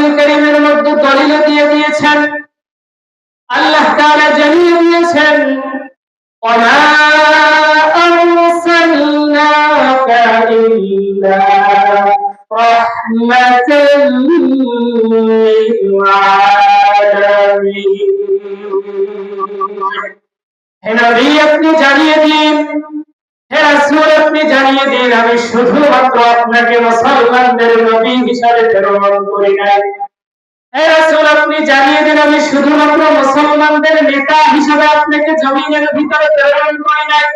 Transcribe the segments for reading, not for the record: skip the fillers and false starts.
কোরআনুল কারীমের মধ্যে দলিল দিয়ে দিয়েছেন। আল্লাহ তাআলা জানিয়ে দিয়েছেন, ওয়া আরসালনাকা ইল্লা রাহমাতাল লিল আলামিন। হে নবী, আপনি জানিয়ে দিন, হে রাসূল আপনি জানিয়ে দিন, আমি শুধুমাত্র আপনাকে মুসলমানদের নবী হিসেবে প্রেরণ করি নাই। হে রাসূল আপনি জানিয়ে দিন, আমি শুধুমাত্র মুসলমানদের নেতা হিসেবে আপনাকে জমিনের ভিতরে প্রেরণ করি নাই।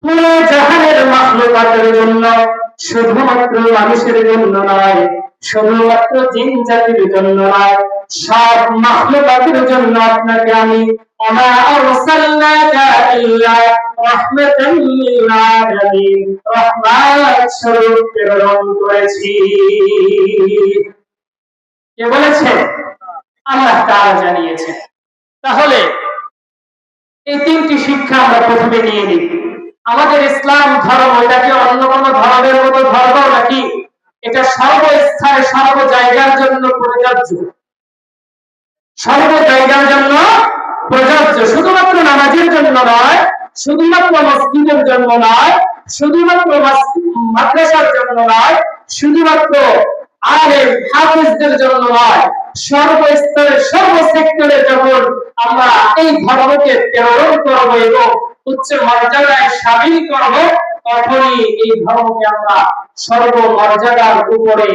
পুরো জাহানের মাখলুকাতের জন্য, শুধুমাত্র মানুষের জন্য নয়, শুধুমাত্র জিন জাতির জন্য নয়, সব মাখলুকাতের জন্য আপনাকে আমি ওয়া আরসালনাকা ইল্লা রাহমাতাল লিল আলামিন, রহমত স্বরূপ প্রেরণ করেছি। কে বলেছে? আল্লাহ তাআলা জানিয়েছেন। তাহলে এই তিনটি শিক্ষা আমরা প্রথমে নিয়ে নিই। আমাদের ইসলাম ধর্ম, এটা কি অন্য কোনো ধর্মের মতো ধর্ম নাকি? এটা সর্বস্থানে সর্ব জায়গার জন্য প্রযোজ্য, সর্ব জায়গার জন্য প্রযোজ্য, শুধুমাত্র নামাজের জন্য নয়, শুধুমাত্র মসজিদের জন্য নয়, শুধুমাত্র মাদ্রাসার জন্য নয়, শুধুমাত্র আলেম হাফেজদের জন্য নয়, সর্বস্তরে সর্ব সেক্টরে যখন আমরা এই ধর্মকে প্রেরণ করব এবং উচ্চ মর্যাদায় শামিল করব, তখনই এই ধর্মকে আমরা সর্বমর্যাদার উপরে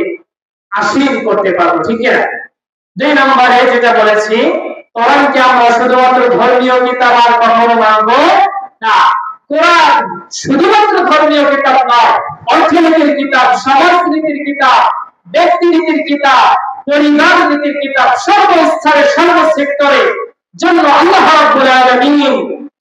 আসীন করতে পারবো। ঠিক আছে? 2 নম্বরে যেটা বলেছি, কোরআনকে আমরা শুধুমাত্র ধর্মীয় কিতাব আর কখনো মানব না। কোরআন শুধুমাত্র ধর্মীয় কিতাব নয়, অর্থনীতির কিতাব, সমাজনীতির কিতাব, ব্যক্তিনীতির কিতাব, পরিবার নীতির কিতাব, সর্বস্তরে সর্ব সেক্টরে জন্য আল্লাহ রাব্বুল আলামিন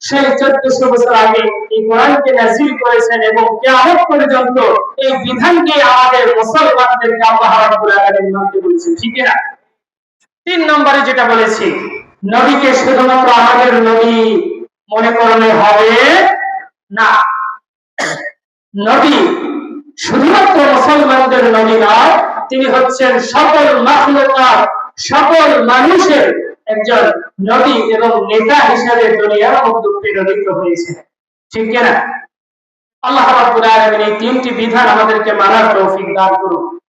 সেই 1400 বছর আগে এই কোরআনকে নাযিল করেছেন এবং কিয়ামত পর্যন্ত এই বিধানকে আমাদের মুসলমানদেরকে আল্লাহ রাব্বুল আলামিন মানতে বলেছেন। ঠিক না? 3 নম্বরে যেটা বলেছি, নবীকে শুধুমাত্র আমাদের নবী মনে করলে হবে না। নবী শুধুমাত্র মুসলমানদের নবী নয়, তিনি হচ্ছেন সকল মাখলুকাত, সকল মানুষের একজন নবী এবং নেতা হিসেবে দুনিয়ার মধ্যে প্রেরিত হয়েছে। ঠিক না? আল্লাহ রাব্বুল আলামিন এই 3টি বিধান আমাদেরকে মানার তৌফিক দান করুন।